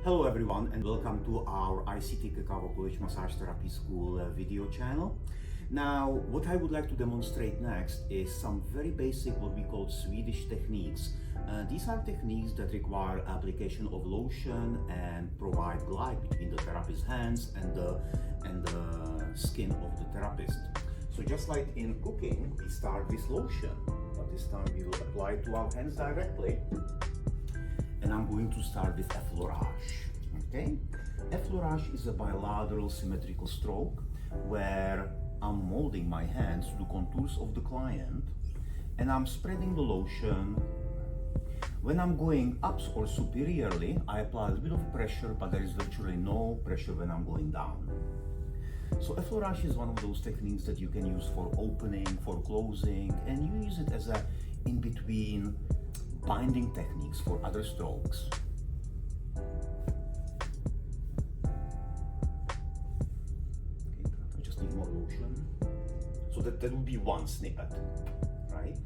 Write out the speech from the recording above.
Hello everyone and welcome to our ICT Kikkawa College Massage Therapy School video channel. Now what I would like to demonstrate next is some very basic what we call Swedish techniques. These are techniques that require application of lotion and provide glide between the therapist's hands and the skin of the therapist. So just like in cooking, we start with lotion, but this time we will apply it to our hands directly. And I'm going to start with effleurage. Okay? Effleurage is a bilateral symmetrical stroke where I'm molding my hands to the contours of the client and I'm spreading the lotion. When I'm going up or superiorly, I apply a bit of pressure, but there is virtually no pressure when I'm going down. So effleurage is one of those techniques that you can use for opening, for closing, and you use it as a in-between binding techniques for other strokes. Okay, I just need more lotion. So that will be one snippet, right?